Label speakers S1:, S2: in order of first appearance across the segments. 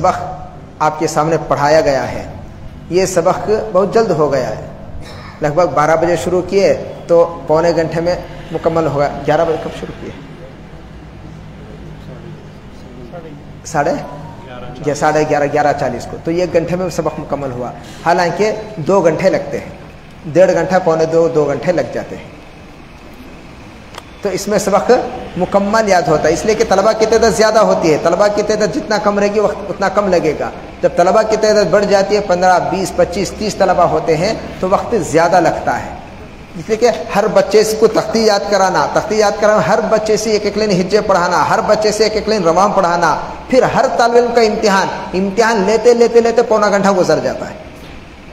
S1: سبق آپ کے سامنے پڑھایا گیا ہے، یہ سبق بہت جلد ہو گیا ہے، لگ بھگ 12 بجے شروع کیے تو پونے گھنٹے میں مکمل ہوگا۔ 11 بجے کب شروع کیے؟ 11:30 11:40 کو، تو 1 گھنٹے میں سبق مکمل ہوا، حالانکہ 2 گھنٹے لگتے ہیں، 1.5 گھنٹہ پونے 2 گھنٹے لگ جاتے ہیں۔ تو اس میں سبق مکمل یاد ہوتا ہے، اس لیے کہ طلبہ کی تعداد زیادہ ہوتی ہے، طلبہ کی تعداد جتنا کم رہے گی وقت اتنا کم لگے گا۔ جب طلبہ کی تعداد بڑھ جاتی ہے، 15 20 25 30 طلبہ ہوتے ہیں تو وقت زیادہ لگتا ہے، اس لیے کہ ہر بچے کو تختی یاد کرانا، ہر بچے سے ایک لائن ہجے پڑھانا، ہر بچے سے ایک لائن رمام پڑھانا، پھر ہر طالب علم کا امتحان لیتے پونا گھنٹہ گزر جاتا ہے۔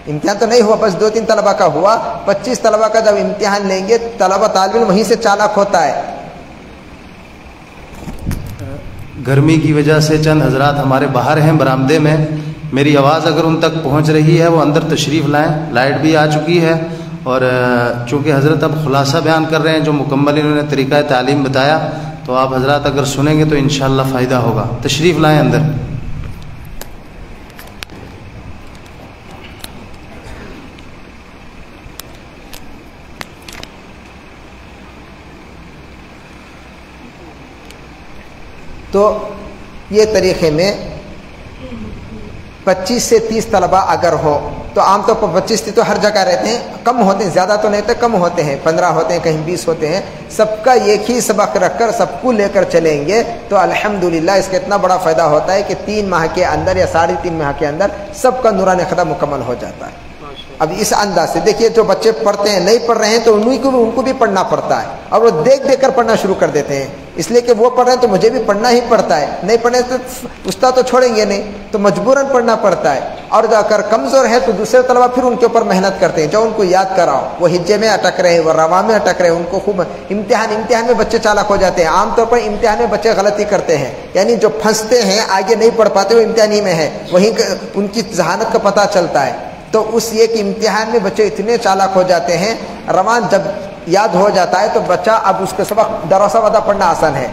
S1: امتحان تو نہیں ہوا، بس 2-3 طلبہ کا ہوا، 25 طلبہ کا جب امتحان لیں گے طالب علم وہیں سے چالاک ہوتا ہے۔
S2: گرمی کی وجہ سے چند حضرات ہمارے باہر ہیں برآمدے میں، میری آواز اگر ان تک پہنچ رہی ہے وہ اندر تشریف لائیں، لائٹ بھی آ چکی ہے، اور چونکہ حضرت اب خلاصہ بیان کر رہے ہیں جو مکمل انہوں نے طریقہ تعلیم بتایا، تو آپ حضرات اگر سنیں گے تو انشاءاللہ فائدہ ہوگا۔ تشریف لائیں اندر۔
S1: تو یہ طریقے میں 25 سے 30 طلبہ اگر ہو تو عام طور پر 25 تو ہر جگہ رہتے ہیں، کم ہوتے ہیں، زیادہ تو نہیں ہوتے، کم ہوتے ہیں، 15 ہوتے ہیں، کہیں 20 ہوتے ہیں، سب کا ایک ہی سبق رکھ کر سب کو لے کر چلیں گے تو الحمدللہ اس کا اتنا بڑا فائدہ ہوتا ہے کہ 3 ماہ کے اندر یا 3.5 ماہ کے اندر سب کا نورانی ختم مکمل ہو جاتا ہے۔ اب اس انداز سے دیکھیے، جو بچے پڑھتے ہیں نہیں پڑھ رہے ہیں تو ان کو بھی پڑھنا پڑتا ہے، اور وہ دیکھ کر پڑھنا شروع کر دیتے ہیں، اس لیے کہ وہ پڑھ رہے ہیں تو مجھے بھی پڑھنا ہی پڑتا ہے، نہیں پڑھنے تو استاد تو چھوڑیں گے نہیں، تو مجبوراً پڑھنا پڑتا ہے۔ اور جو اگر کمزور ہے تو دوسرے طلبہ پھر ان کے اوپر محنت کرتے ہیں، جو ان کو یاد کراؤ، وہ ہجے میں اٹک رہے ہیں، وہ روا میں اٹک رہے ہیں، ان کو خوب امتحان میں بچے چالاک ہو جاتے ہیں۔ عام طور پر امتحان میں بچے غلطی کرتے ہیں، یعنی جو پھنستے ہیں آگے نہیں پڑھ پاتے وہ امتحان ہی میں ہے، وہیں ان کی ذہانت کا پتہ چلتا ہے۔ تو اس یہ کہ امتحان میں بچے اتنے چالاک ہو جاتے ہیں، روان جب یاد ہو جاتا ہے تو بچہ اب اس کے سبق دروازہ ودا پڑھنا آسان ہے۔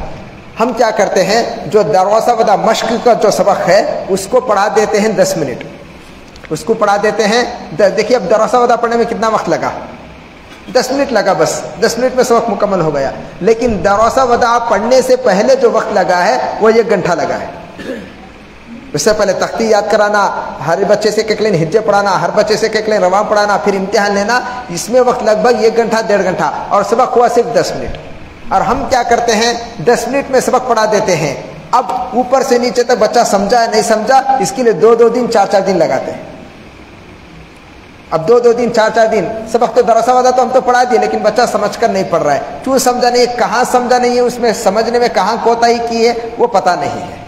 S1: ہم کیا کرتے ہیں، جو دروازہ ودا مشق کا جو سبق ہے اس کو پڑھا دیتے ہیں 10 منٹ، اس کو پڑھا دیتے ہیں۔ دیکھیے اب دروازہ ودا پڑھنے میں کتنا وقت لگا، 10 منٹ لگا، بس 10 منٹ میں سبق مکمل ہو گیا۔ لیکن دروازہ ودا پڑھنے سے پہلے جو وقت لگا ہے وہ 1 گھنٹہ لگا ہے۔ اس سے پہلے تختی یاد کرانا، ہر بچے سے ایک لائن ہجے پڑھانا، ہر بچے سے ایک لائن رواں پڑھانا، پھر امتحان لینا، اس میں وقت لگ بھگ 1 گھنٹہ 1.5 گھنٹہ، اور سبق ہوا صرف 10 منٹ۔ اور ہم کیا کرتے ہیں، 10 منٹ میں سبق پڑھا دیتے ہیں۔ اب اوپر سے نیچے تک بچہ سمجھا ہے نہیں سمجھا، اس کے لیے 2 دن 4 دن لگاتے ہیں۔ اب 2 دن 4 دن سبق تو دروازہ ودا تو ہم تو پڑھا دیے، لیکن بچہ سمجھ کر نہیں پڑھ رہا ہے، کیوں سمجھا نہیں ہے، کہاں سمجھا نہیں ہے، اس میں سمجھنے میں کہاں کوتاہی کی ہے وہ پتہ نہیں ہے۔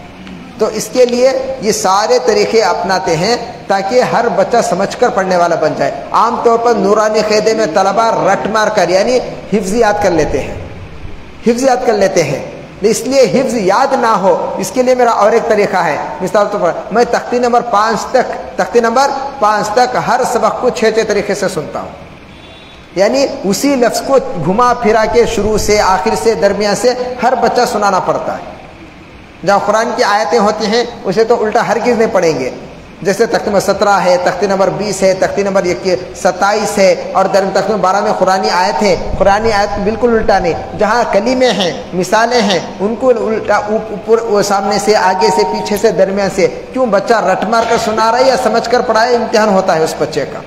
S1: تو اس کے لیے یہ سارے طریقے اپناتے ہیں تاکہ ہر بچہ سمجھ کر پڑھنے والا بن جائے۔ عام طور پر نورانی قاعدے میں طلبہ رٹ مار کر یعنی حفظ یاد کر لیتے ہیں، اس لیے حفظ یاد نہ ہو اس کے لیے میرا اور ایک طریقہ ہے۔ مثال طور پر میں تختی نمبر 5 تک ہر سبق کو 6 طریقے سے سنتا ہوں، یعنی اسی لفظ کو گھما پھرا کے شروع سے آخر سے درمیان سے ہر بچہ سنانا پڑتا ہے۔ جہاں قرآن کی آیتیں ہوتی ہیں اسے تو الٹا ہرگز نہیں پڑھیں گے، جیسے تختی نمبر 17 ہے، تختی نمبر 20 ہے، تختی نمبر 27 ہے، اور تختی نمبر 12 میں قرآنی آیت ہے۔ قرآنی آیت بالکل الٹا نہیں، جہاں کلمے ہیں، مثالیں ہیں، ان کو الٹا اوپر سامنے سے، آگے سے، پیچھے سے، درمیان سے۔ کیوں؟ بچہ رٹ مار کر سنا رہا ہے یا سمجھ کر پڑھا ہے، امتحان ہوتا ہے اس بچے کا،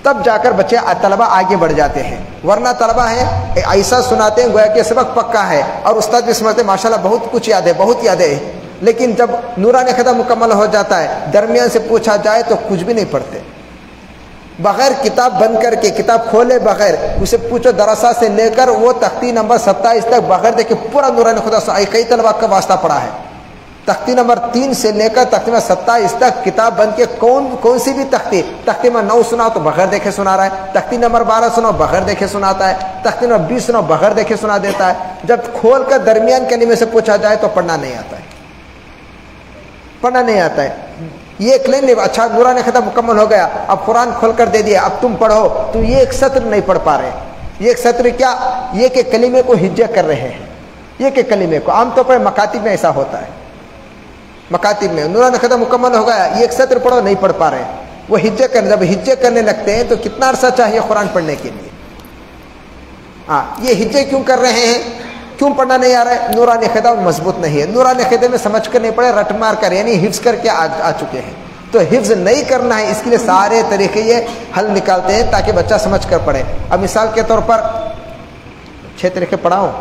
S1: تب جا کر بچے طلبہ آگے بڑھ جاتے ہیں۔ ورنہ طلبہ ہیں ایسا سناتے ہیں گویا کہ سبق پکا ہے، اور استاد بھی سمجھتے ہیں ماشاءاللہ بہت کچھ یاد ہے، بہت یاد ہے، لیکن جب نورانی ختم مکمل ہو جاتا ہے درمیان سے پوچھا جائے تو کچھ بھی نہیں پڑھتے، بغیر کتاب بند کر کے، کتاب کھولے بغیر اسے پوچھو دراسہ سے لے کر وہ تختی نمبر 27 تک بغیر دیکھے پورا نورانی خدا کئی طلبہ کا واسطہ پڑھا ہے۔ تختی نمبر 3 سے لے کر تختی نمبر 27 تک کتاب بن کے کون سی بھی تختی نمبر 9 سنا تو بغیر دیکھے سنا رہا ہے، تختی نمبر 12 سنا بغیر دیکھے سناتا ہے، تختی نمبر 20 سنا بغیر دیکھے سنا دیتا ہے۔ جب کھول کر درمیان کلمے سے پوچھا جائے تو پڑھنا نہیں آتا ہے، یہ ایک لائن اچھا نورانی ختم مکمل ہو گیا، اب قرآن کھول کر دے دیا، اب تم پڑھو، تو یہ ایک سطر نہیں پڑھ پا رہے، یہ ایک سطر کیا، یہ کہ کلمے کو ہجے کر رہے ہیں، یہ کہ کلمے کو عام طور پر مکاتب میں ایسا ہوتا ہے، مکاتب میں نورانی خطہ مکمل ہو گیا، یہ ایک سطر پڑھو نہیں پڑھ پا رہے ہیں، وہ ہجے کرنے، جب ہجے کرنے لگتے ہیں تو کتنا عرصہ چاہیے قرآن پڑھنے کے لیے؟ یہ ہجے کیوں کر رہے ہیں، کیوں پڑھنا نہیں آ رہا ہے؟ نورانی خطہ مضبوط نہیں ہے، نورانی خطے میں سمجھ کر نہیں پڑے، رٹ مار کر یعنی حفظ کر کے آ چکے ہیں، تو حفظ نہیں کرنا ہے، اس کے لیے سارے طریقے یہ حل نکالتے ہیں تاکہ بچہ سمجھ کر پڑھے۔ اب مثال کے طور پر 6 طریقے پڑھاؤں؟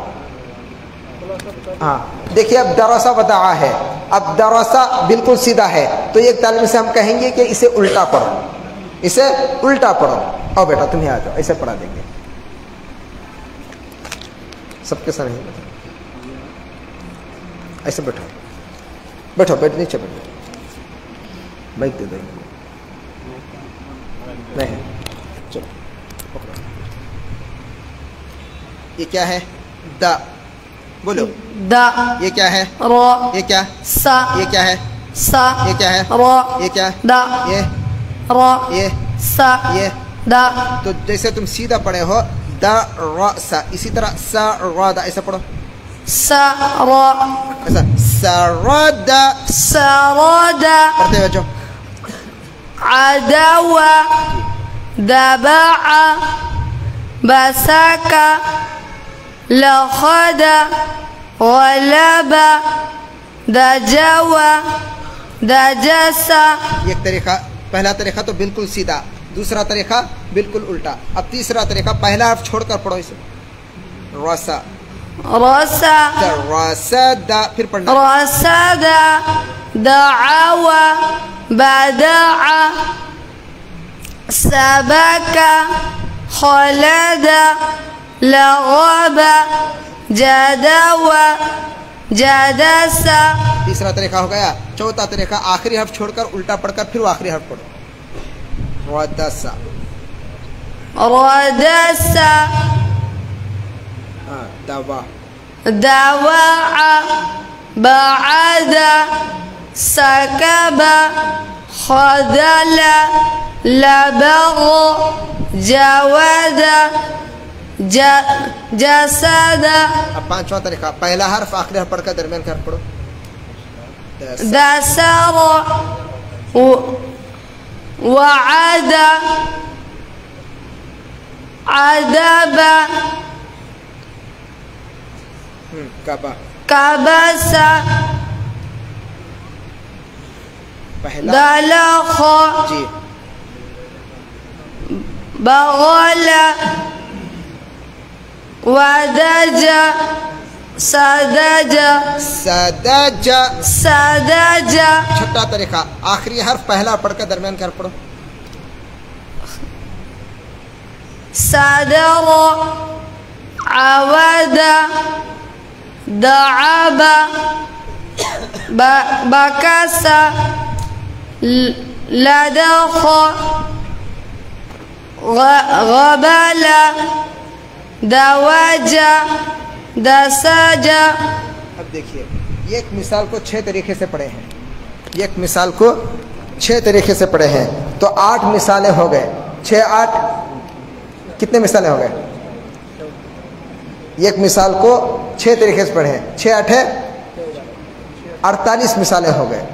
S1: دیکھیے اب دراسہ ودعا ہے، اب دراسہ بالکل سیدھا ہے، تو ایک طالب سے ہم کہیں گے کہ اسے الٹا پڑھو، اسے الٹا پڑھو، آؤ بیٹا تمہیں آ جاؤ، ایسے پڑھا دیں گے سب کے سامنے، ایسے بیٹھو بیٹھو، بیٹھ نیچے بیٹھو، بائک دے دیں گے نہیں، چلو یہ کیا ہے؟ دا، بولو
S3: دا،
S1: یہ کیا ہے؟
S3: را،
S1: یہ کیا؟
S3: سا،
S1: یہ کیا ہے؟
S3: سا،
S1: یہ کیا ہے؟
S3: را،
S1: یہ کیا؟
S3: دا،
S1: یہ
S3: را،
S1: یہ
S3: سا،
S1: یہ
S3: دا،
S1: تو جیسے تم سیدھا پڑھے ہو دا را سا، اسی طرح سا را دا، ایسا پڑھو،
S3: سا، را،
S1: ایسا سا را دا،
S3: سا، را، دا،
S1: پڑھتے ہوئے جو
S3: عداوة، دباع، بساكا، لخدا، غلبا، دجاوة، دجسا۔
S1: ایک طریقہ، پہلا طریقہ تو بالکل سیدھا، دوسرا طریقہ بالکل الٹا، اب تیسرا طریقہ پہلا حرف چھوڑ کر پڑھو اسے، رسا،
S3: رسا،
S1: رسا دا، پھر پڑھنا
S3: رسدا، دعاوى، بداع، سبكا، خلدا، لغبا، جدوى، جدسا۔
S1: تیسرا طریقہ ہو گیا۔ چوتھا طریقہ آخری حرف چھوڑ کر الٹا پڑھ کر پھر وہ آخری حرف پڑھو، ردسا،
S3: ردسا،
S1: دوا،
S3: دواع، بعد، سكب، خذل، لبغ، جود، جسد۔
S1: اب پانچواں طریقہ پہلا حرف آخری حرف پڑھ کر درمیان کا حرف پڑھو،
S3: دسر، وعد، عذب،
S1: کعبہ،
S3: كبس،
S1: پہلا
S3: دلخ،
S1: جی،
S3: بغل، ودج، سدج،
S1: سدج۔
S3: سدج۔
S1: چھٹا طریقہ آخری حرف پہلا پڑھ کر درمیان کا حرف پڑھو،
S3: صدر، عود، دعب، بكس، لدخ، غبل، دوج، دسج۔
S1: اب دیکھیے یہ ایک مثال کو 6 طریقے سے پڑھے ہیں، یہ ایک مثال کو 6 طریقے سے پڑھے ہیں، تو 8 مثالیں ہو گئے، 6 8 کتنے مثالیں ہو گئے؟ یہ ایک مثال کو 6 طریقے سے پڑھے ہیں، 6 8 ہے 48 مثالیں ہو گئے،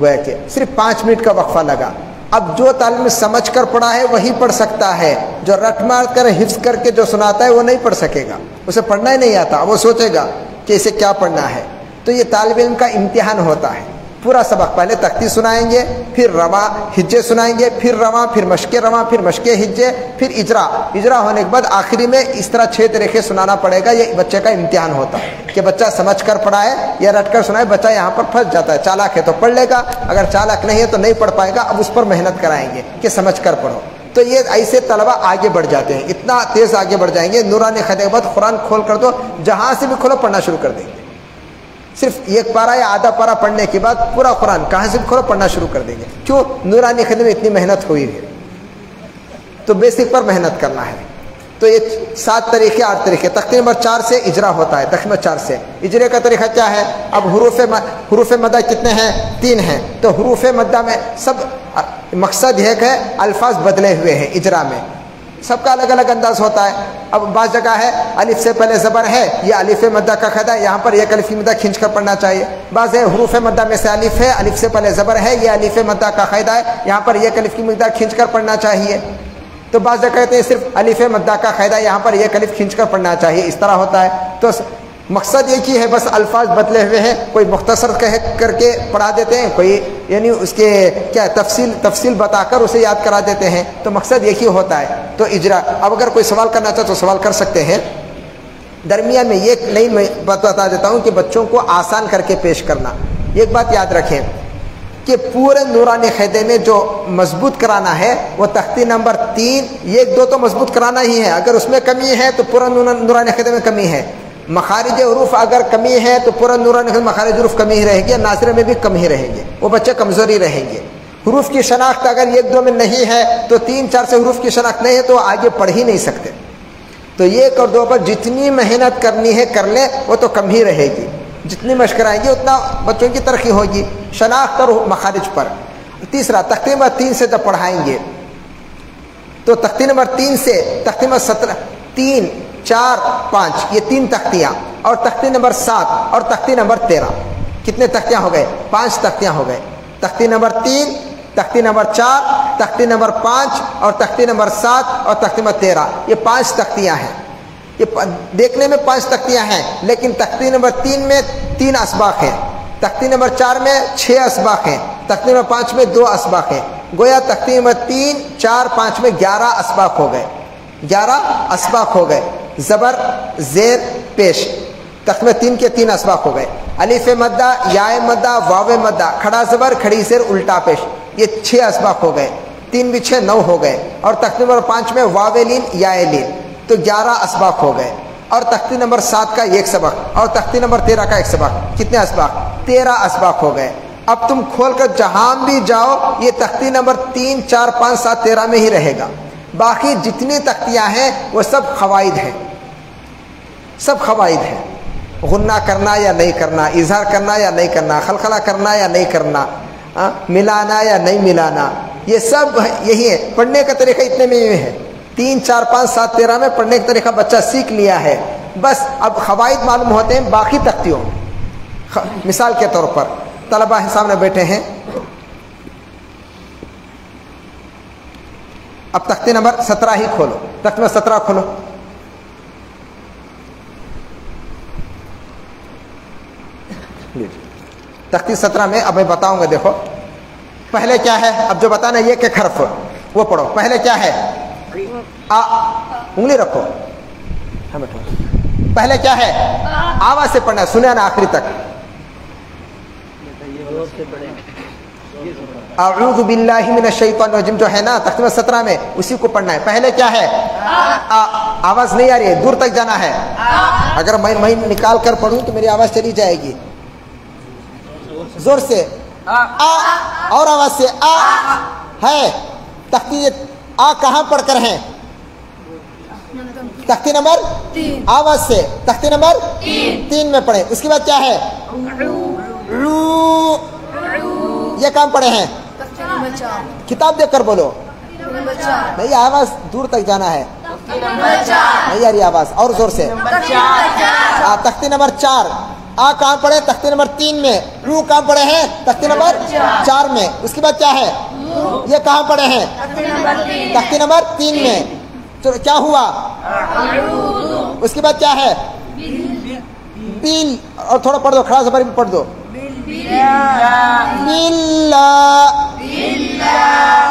S1: وہ ہے کہ صرف 5 منٹ کا وقفہ لگا۔ اب جو طالب سمجھ کر پڑھا ہے وہی پڑھ سکتا ہے، جو رٹ مار کر حفظ کر کے جو سناتا ہے وہ نہیں پڑھ سکے گا، اسے پڑھنا ہی نہیں آتا، وہ سوچے گا کہ اسے کیا پڑھنا ہے۔ تو یہ طالب علم کا امتحان ہوتا ہے، پورا سبق پہلے تختی سنائیں گے، پھر رواں ہجے سنائیں گے، پھر رواں، پھر مشقے رواں، پھر مشقے ہجے، پھر اجرا ہونے کے بعد آخری میں اس طرح 6 طریقے سنانا پڑے گا۔ یہ بچے کا امتحان ہوتا ہے کہ بچہ سمجھ کر پڑھا ہے یا رٹ کر سنا ہے۔ بچہ یہاں پر پھنس جاتا ہے، چالاک ہے تو پڑھ لے گا، اگر چالاک نہیں ہے تو نہیں پڑھ پائے گا۔ اب اس پر محنت کرائیں گے کہ سمجھ کر پڑھو، تو یہ ایسے طلبہ آگے بڑھ جاتے ہیں، اتنا تیز آگے بڑھ جائیں گے۔ نورانی خطے کے بعد قرآن کھول کر دو، جہاں سے بھی کھولو پڑھنا شروع کر دیں گے۔ صرف ایک پارہ یا آدھا پارہ پڑھنے کے بعد پورا قرآن کہاں سے بھی کھولو پڑھنا شروع کر دیں گے۔ کیوں؟ نورانی خطے میں اتنی محنت ہوئی ہے، تو بیسک پر محنت کرنا ہے۔ تو یہ 7 طریقے 8 طریقے۔ تختی نمبر 4 سے اجرا ہوتا ہے، تختی نمبر 4 سے اجرے کا طریقہ کیا ہے؟ اب حروف مدہ کتنے ہیں؟ 3 ہیں، تو حروف مدہ میں سب مقصد ہے کہ الفاظ بدلے ہوئے ہیں اجرا میں۔ سب کا الگ الگ انداز ہوتا ہے. اب بعض جگہ ہے الف سے پہلے زبر ہے، یہ الف مدہ کا قاعدہ ہے، یہاں پر ایک الف کی مدہ کھینچ کر پڑھنا چاہیے. بعض ہے حروف مدہ میں سے الف ہے، الف سے پہلے زبر ہے، یہ الف مدہ کا قاعدہ ہے، یہاں پر ایک الف کی مقدار کھینچ کر پڑھنا چاہیے. تو بعض جگہ کہتے ہیں صرف الف مدہ کا قاعدہ، یہاں پر ایک الف کھینچ کر پڑھنا چاہیے. اس طرح ہوتا ہے. تو مقصد ایک ہی ہے، بس الفاظ بدلے ہوئے ہیں. کوئی مختصر کر کے پڑھا دیتے ہیں، کوئی یعنی اس کے کیا تفصیل بتا کر اسے یاد کرا دیتے ہیں. تو مقصد ایک ہی ہوتا ہے. تو اجرا. اب اگر کوئی سوال کرنا چاہے تو سوال کر سکتے ہیں. درمیان میں یہ نئی بات بتا دیتا ہوں کہ بچوں کو آسان کر کے پیش کرنا. ایک بات یاد رکھیں کہ پورے نورانی قاعدے میں جو مضبوط کرانا ہے وہ تختی نمبر 3 1 2 تو مضبوط کرانا ہی ہے. اگر اس میں کمی ہے تو پورا نورانی قاعدے میں کمی ہے. مخارج حروف اگر کمی ہے تو پورا نورانی مخارج حروف کمی ہی رہے گی، ناظرے میں بھی کم ہی رہیں گے، وہ بچے کمزوری رہیں گے. حروف کی شناخت اگر 1 2 میں نہیں ہے تو 3 4 سے حروف کی شناخت نہیں ہے تو آگے پڑھ ہی نہیں سکتے. تو 1 اور 2 پر جتنی محنت کرنی ہے کر لیں، وہ تو کم ہی رہے گی. جتنی مشق کرائیں گے اتنا بچوں کی ترقی ہوگی شناخت اور مخارج پر. تیسرا تختی نمبر 3 سے جب پڑھائیں گے تو تختی نمبر 3 سے تختی نمبر 17 3 4 5 یہ 3 تختیاں، اور تختی نمبر 7 اور تختی نمبر 13 کتنے تختیاں ہو گئے؟ 5 تختیاں ہو گئے. تختی نمبر 3 تختی نمبر 4 تختی نمبر 5 اور تختی نمبر 7 اور تختی نمبر 13 یہ 5 تختیاں ہیں. یہ دیکھنے میں 5 تختیاں ہیں، لیکن تختی نمبر 3 میں 3 اسباق ہیں، تختی نمبر 4 میں 6 اسباق ہیں، تختی نمبر 5 میں 2 اسباق ہیں. گویا تختی نمبر 3 4 5 میں 11 اسباق ہو گئے. 11 اسباق ہو گئے. زبر زیر پیش تختی نمبر 3 کے 3 اسباق ہو گئے. الف مدہ یا مدہ واو مدہ کھڑا زبر کھڑی زیر الٹا پیش یہ 6 اسباق ہو گئے. 3 بھی 6 9 ہو گئے. اور تختی نمبر 5 میں واو لین یا لین تو 11 اسباق ہو گئے. اور تختی نمبر 7 کا 1 سبق اور تختی نمبر 13 کا 1 سبق کتنے اسباق؟ 13 اسباق ہو گئے. اب تم کھول کر جہاں بھی جاؤ یہ تختی نمبر 3 4 5 7 13 میں ہی رہے گا. باقی جتنی تختیاں ہیں وہ سب قواعد ہیں، سب قواعد ہیں. غنہ کرنا یا نہیں کرنا، اظہار کرنا یا نہیں کرنا، خلخلہ کرنا یا نہیں کرنا، ملانا یا نہیں ملانا، یہ سب یہی ہے. پڑھنے کا طریقہ اتنے میں ہے. 3 4 5 7 13 میں پڑھنے کا طریقہ بچہ سیکھ لیا ہے. بس اب قواعد معلوم ہوتے ہیں باقی تختیوں. مثال کے طور پر طلبہ سامنے بیٹھے ہیں. اب تختی نمبر 17 ہی کھولو. تختی نمبر 17 کھولو. تختی 17 میں اب میں بتاؤں گا. دیکھو پہلے کیا ہے، اب جو بتانا یہ کہ حرف وہ پڑھو. پہلے کیا ہے؟ آ. انگلی رکھو. پہلے کیا ہے؟ آواز سے پڑھنا ہے. سنے نا آخری تک. اعوذ باللہ من الشیطان الرجیم جو ہے نا تختی نمبر 17 میں اسی کو پڑھنا ہے. پہلے کیا ہے؟ آواز نہیں آ رہی ہے، دور تک جانا ہے. اگر میں نکال کر پڑھوں تو میری آواز چلی جائے گی. زور سے اور آواز سے ہے. تختی آ کہاں پڑھ کر ہیں؟ تختی نمبر 3 آواز سے تختی نمبر 3 میں پڑھیں. اس کے بعد کیا ہے؟ یہ کام پڑھے ہیں. کتاب دیکھ کر بولو. نہیں آواز دور تک جانا ہے. نہیں آ رہی آواز اور زور سے. تختی نمبر 4 آ کہاں پڑھے؟ تختی نمبر 3 میں. رو کہاں پڑھے ہیں؟ تختی نمبر 4 میں. اس کے بعد کیا ہے؟ یہ کہاں پڑھے ہیں؟ تختی نمبر 3 میں. تو کیا ہوا؟ اس کے بعد کیا ہے؟ بیل. اور تھوڑا پڑھ دو، کھڑا زبر بھی پڑھ دو.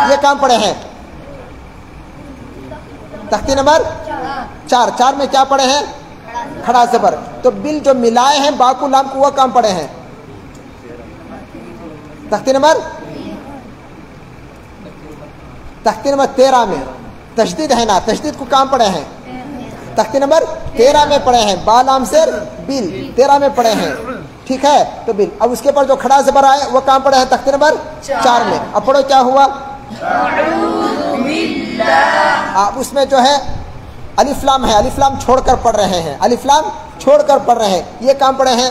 S1: یہ کام پڑھے ہیں؟ تختی نمبر 4 میں کیا پڑھے ہیں؟ کھڑا زبر. تو بل جو ملائے ہیں باکو لام کو وہ کام پڑھے ہیں. تختی نمبر 13 میں تشدید ہے نا، تشدید کو کام پڑھے ہیں. تختی نمبر 13 میں پڑھے ہیں. بالام سے بل 13 میں پڑھے ہیں. ٹھیک ہے. تو بل. اب اس کے اوپر جو کھڑا زبر آئے وہ کام پڑھے ہیں تختی نمبر 4 میں. اب پڑھو کیا ہوا. اب اس میں جو ہے الف لام ہے، الف لام چھوڑ کر پڑھ رہے ہیں، الف لام چھوڑ کر پڑھ رہے ہیں. یہ کام پڑھے ہیں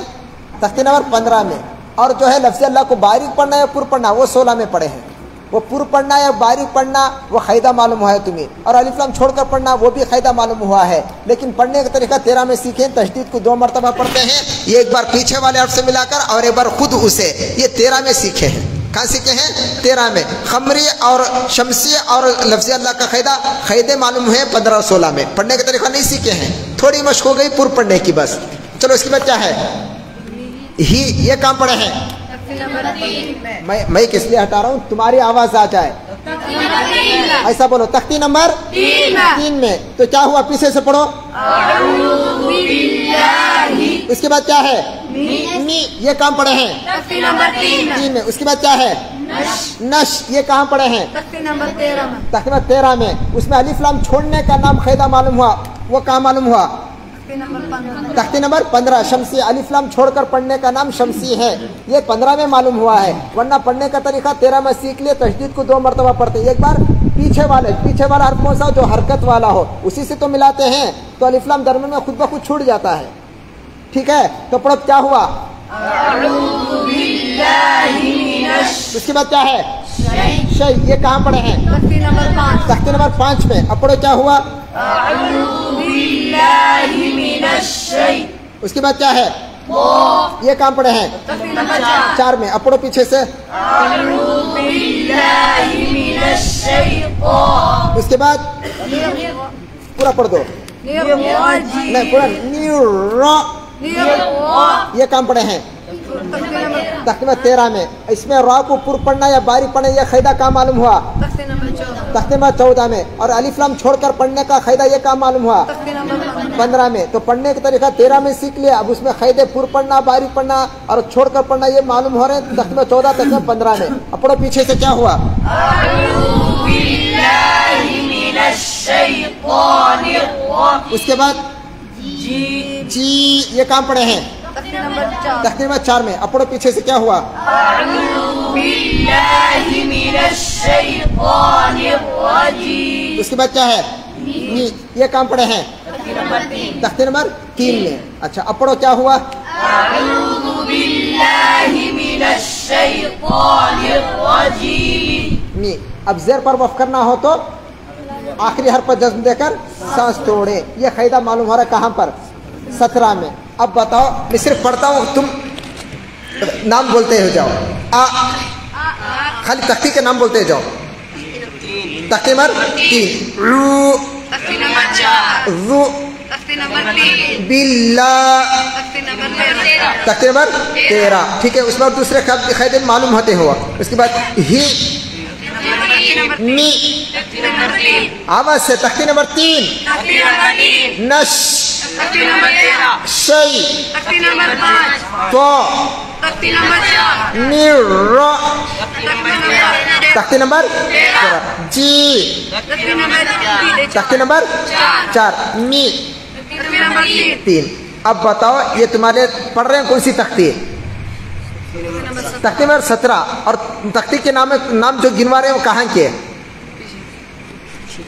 S1: تختی نمبر 15 میں. اور جو ہے لفظ اللہ کو باریک پڑھنا ہے پر پڑھنا وہ 16 میں پڑھے ہیں. وہ پر پڑھنا یا باریک پڑھنا وہ قاعدہ معلوم ہوا ہے تمہیں، اور الف لام چھوڑ کر پڑھنا وہ بھی قاعدہ معلوم ہوا ہے، لیکن پڑھنے کا طریقہ 13 میں سیکھیں. تشدید کو 2 مرتبہ پڑھتے ہیں، یہ ایک بار پیچھے والے حرف سے ملا کر اور ایک بار خود اسے، یہ 13 میں سیکھے ہیں. کہاں سیکھے ہیں؟ 13 میں. خمری اور شمسی اور لفظ اللہ کا قاعدے معلوم ہوئے 15 اور 16 میں. پڑھنے کا طریقہ نہیں سیکھے ہیں، تھوڑی مشق ہو گئی پر پڑھنے کی بس. چلو اس کے بعد کیا ہے؟ ہی. یہ کام پڑھے ہیں؟ میں کس لیے ہٹا رہا ہوں؟ تمہاری آواز آ جائے. ایسا بولو. تختی نمبر 3 میں. تو کیا ہوا؟ پیچھے سے پڑھو. اس کے بعد کیا ہے؟ می. یہ کام پڑھے ہیں 3 میں. اس کے بعد کیا ہے؟ نش. یہ کہاں پڑھے ہیں؟ تختی نمبر 13 میں. اس میں الف لام چھوڑنے کا نام قاعدہ معلوم ہوا، وہ کہاں معلوم ہوا؟ تختی نمبر 15. شمسی. الف لام چھوڑ کر پڑھنے کا نام شمسی ہے، یہ 15 میں معلوم ہوا ہے، ورنہ پڑھنے کا طریقہ 13 میں سیکھ لیے. تشدید کو 2 مرتبہ پڑھتے ہیں. ایک بار پیچھے والا حرف کون سا جو حرکت والا ہو اسی سے تو ملاتے ہیں، تو الف لام درمیان میں خود بخود چھوٹ جاتا ہے. ٹھیک ہے؟ تو پڑھو. کیا ہوا؟ اس کے بعد کیا ہے؟ شی. یہ کہاں پڑھے ہیں؟ تختی نمبر 5 میں. اب پڑھو. کیا ہوا؟ اس کے بعد کیا ہے؟ یہ کہاں پڑھے ہیں؟ 4 میں. اب پڑھو پیچھے سے. اس کے بعد پورا پڑھ دو. نہیں پورا. نیورو. یہ کام پڑھے ہیں تختی نمبر 13 میں. اس میں را کو پر پڑھنا یا باری پڑھنا یہ قاعدہ کہاں معلوم ہوا؟ تختی نمبر 14 میں. اور الف لام چھوڑ کر پڑھنے کا قاعدہ یہ کہاں معلوم ہوا؟ 15 میں. تو پڑھنے کا طریقہ 13 میں سیکھ لیا. اب اس میں قاعدے پر پڑھنا، باری پڑھنا اور چھوڑ کر پڑھنا یہ معلوم ہو رہے ہیں تختی نمبر 14 تختی نمبر 15 میں. اب پڑھو پیچھے سے. کیا ہوا؟ اس کے بعد جی. یہ کام پڑھے ہیں تختی نمبر 4 میں. اب پڑھو پیچھے سے. کیا ہوا؟ اس کے بعد کیا ہے؟ نی. یہ کام پڑھے ہیں تختی نمبر 3 میں. اچھا اب پڑھو. کیا ہوا؟ نی. اب زیر پر وقف کرنا ہو تو آخری حرف پر جزم دے کر سانس توڑے. یہ قاعدہ معلوم ہو رہا ہے کہاں پر؟ 17 میں. اب بتاؤ. میں صرف پڑھتا ہوں، تم نام بولتے ہو جاؤ. خالی تختی کے نام بولتے جاؤ. تختی نمبر 3. رو. تختی نمبر 4. رو. تختی نمبر 3. بلا. تختی نمبر 13. ٹھیک ہے. اس میں اور دوسرے قاعدے معلوم ہوتے ہوا. اس کے بعد ہی. می. آواز سے. تختی نمبر 3. نش. شی. تو. نیرو. تختی نمبر 13. جی. تختی نمبر 4. می. 3. اب بتاؤ یہ تمہارے پڑھ رہے ہیں کون سی تختی؟ تختی نمبر 17. اور تختی کے نام جو گنوا رہے ہیں وہ کہاں کے؟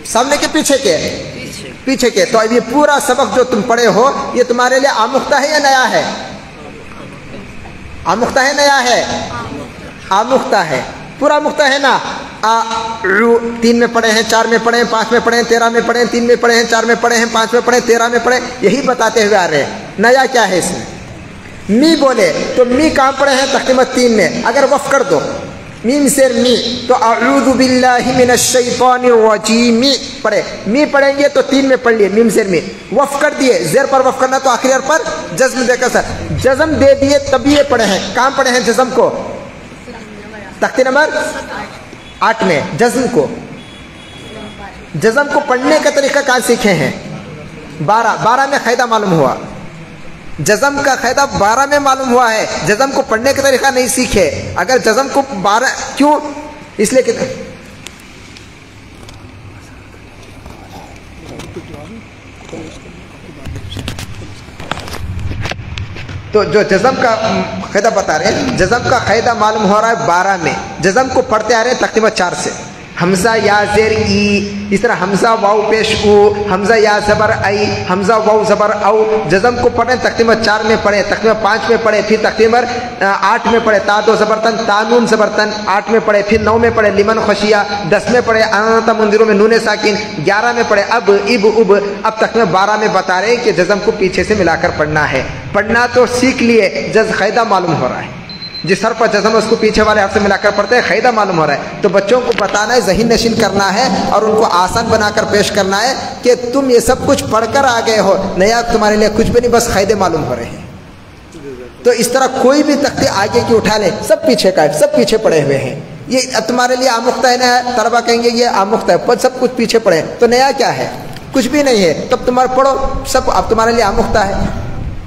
S1: سامنے کے پیچھے کے؟ پیچھے کے. تو اب یہ پورا سبق جو تم پڑھے ہو یہ تمہارے لیے آموختہ ہے یا نیا ہے؟ آموختہ ہے نیا ہے؟ آموختہ ہے. پورا آموختہ ہے نا. 3 میں پڑھے ہیں، 4 میں پڑھے ہیں، 5 میں پڑھے ہیں، 13 میں پڑھے ہیں، 3 میں پڑھے ہیں، 4 میں پڑھے ہیں، 5 میں پڑھے ہیں، 13 میں پڑھے. یہی بتاتے ہوئے آ رہے ہیں. نیا کیا ہے اس میں؟ می بولے تو می کہاں پڑھے ہیں؟ تختی نمبر 3 میں. اگر وقف کر دو میم سے می تو اعوذ باللہ من الشیطان الرجیم پڑھے. می پڑھیں گے تو 3 میں پڑھ لیے میم سے می. وقف کر دیے. زیر پر وقف کرنا تو آخری حرف پر جزم دے کر سر جزم دے دیے تب یہ پڑھے ہیں. کہاں پڑھے ہیں جزم کو؟ تختی نمبر 8 میں. جزم کو پڑھنے کا طریقہ کہاں سیکھے ہیں؟ 12 میں قاعدہ معلوم ہوا. جزم کا قاعدہ 12 میں معلوم ہوا ہے. جزم کو پڑھنے کا طریقہ نہیں سیکھے. اگر جزم کو 12 کیوں؟ اس لیے کہ تو جو جزم کا قاعدہ بتا رہے ہیں، جزم کا قاعدہ معلوم ہو رہا ہے 12 میں. جزم کو پڑھتے آ رہے ہیں تقریباً 4 سے. حمزہ یا زیر ای، اس طرح حمزہ واو پیش او، حمزہ یا زبر ای، حمزہ واو زبر او، جزم کو پڑھیں تختی نمبر 4 میں پڑھیں، تختی نمبر 5 میں پڑھیں، پھر تختی نمبر 8 میں پڑھیں، تا دو زبرتن تا نون زبرتن 8 میں پڑھیں، پھر 9 میں پڑھیں لمن خشیہ، 10 میں پڑھیں انت منذروں میں نون ساکن، 11 میں پڑھیں اب اب اب، اب تختی نمبر 12 میں بتا رہے ہیں کہ جزم کو پیچھے سے ملا کر پڑھنا ہے۔ پڑھنا تو سیکھ لیے، جز قاعدہ معلوم ہو رہا ہے، جس حرف پر جزم اس کو پیچھے والے حرف سے ملا کر پڑھتے ہیں، قاعدہ معلوم ہو رہا ہے، تو بچوں کو بتانا ہے، ذہن نشین کرنا ہے اور ان کو آسان بنا کر پیش کرنا ہے کہ تم یہ سب کچھ پڑھ کر آ گئے ہو، نیا تمہارے لیے کچھ بھی نہیں، بس قاعدے معلوم ہو رہے ہیں۔ تو اس طرح کوئی بھی تختی آگے کی اٹھا لے، سب پیچھے کا ہے، سب پیچھے پڑے ہوئے ہیں، یہ تمہارے لیے آموختہ ہے نا، طلبہ کہیں گے یہ آموختہ ہے، سب کچھ پیچھے پڑے، تو نیا کیا ہے؟ کچھ بھی نہیں ہے، تب تمہارا پڑھو، سب اب تمہارے لیے آموختہ ہے۔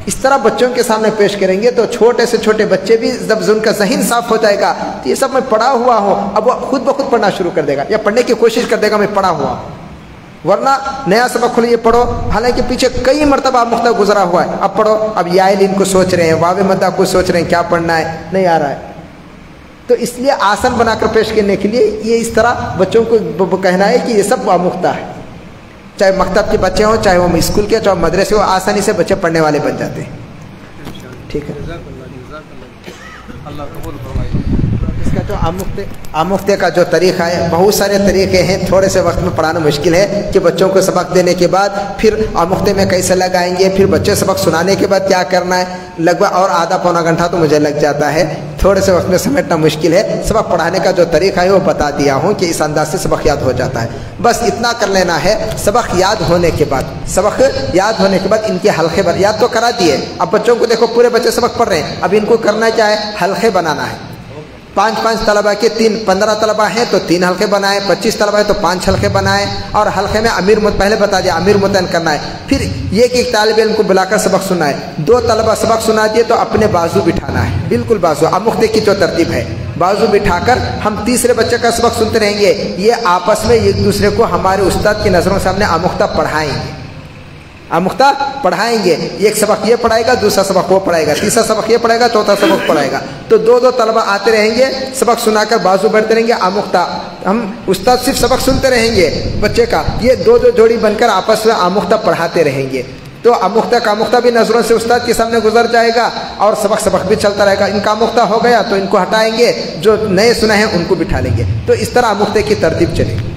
S1: اس طرح بچوں کے سامنے پیش کریں گے تو چھوٹے سے چھوٹے بچے بھی جب ان کا ذہن صاف ہو جائے گا تو یہ سب میں پڑھا ہوا ہوں، اب وہ خود بخود پڑھنا شروع کر دے گا یا پڑھنے کی کوشش کر دے گا میں پڑھا ہوا ہوں، ورنہ نیا سبق کھولے یہ پڑھو، حالانکہ پیچھے کئی مرتبہ مختلف گزرا ہوا ہے، اب پڑھو، اب یائل ان کو سوچ رہے ہیں، واو مدہ کو سوچ رہے ہیں کیا پڑھنا ہے، نہیں آ رہا ہے، تو اس لیے آسان بنا کر پیش کرنے کے لیے یہ اس طرح بچوں کو کہنا ہے کہ یہ سب آموختہ ہے، چاہے مکتب کے بچے ہوں، چاہے وہ اسکول کے، چاہے مدرسے ہو، آسانی سے بچے پڑھنے والے بن جاتے ہیں۔ ٹھیک ہے، اس کا جو آموختے کا جو طریقہ ہے، بہت سارے طریقے ہیں، تھوڑے سے وقت میں پڑھانا مشکل ہے کہ بچوں کو سبق دینے کے بعد پھر آموختے میں کیسے لگائیں گے، پھر بچے سبق سنانے کے بعد کیا کرنا ہے، لگ بھگ اور آدھا پونا گھنٹہ تو مجھے لگ جاتا ہے، تھوڑے سے وقت میں سمیٹنا مشکل ہے۔ سبق پڑھانے کا جو طریقہ ہے وہ بتا دیا ہوں کہ اس انداز سے سبق یاد ہو جاتا ہے، بس اتنا کر لینا ہے۔ سبق یاد ہونے کے بعد ان کے حلقے یاد تو کرا دیے، اب بچوں کو دیکھو پورے بچے سبق پڑھ رہے ہیں، اب ان کو کرنا کیا ہے، حلقے بنانا ہے۔ 5 طلبہ کے 15 طلبہ ہیں تو 3 حلقے بنائے، 25 طلبہ ہیں تو 5 حلقے بنائے، اور حلقے میں پہلے بتا دیا امیر متعین کرنا ہے، پھر یہ کہ ایک طالب علم کو بلا کر سبق سنا ہے، 2 طلبہ سبق سنا دیے تو اپنے بازو بٹھانا ہے، بالکل بازو، آموختے کی جو ترتیب ہے، بازو بٹھا کر ہم تیسرے بچے کا سبق سنتے رہیں گے، یہ آپس میں ایک دوسرے کو ہمارے استاد کی نظروں سامنے آموختہ پڑھائیں گے، ایک سبق یہ پڑھائے گا، دوسرا سبق وہ پڑھائے گا، تیسرا سبق یہ پڑھائے گا، چوتھا سبق پڑھائے گا، تو 2 طلبہ آتے رہیں گے، سبق سنا کر بازو بیٹھتے رہیں گے، آموختہ، ہم استاد صرف سبق سنتے رہیں گے بچے کا، یہ 2 جوڑی بن کر آپس میں آموختہ پڑھاتے رہیں گے، تو آموختہ بھی نظروں سے استاد کے سامنے گزر جائے گا اور سبق بھی چلتا رہے گا، ان کا آموختہ ہو گیا تو ان کو ہٹائیں گے، جو نئے سنا ہے ان کو بٹھا لیں گے، تو اس طرح آموختے کی ترتیب چلے گی۔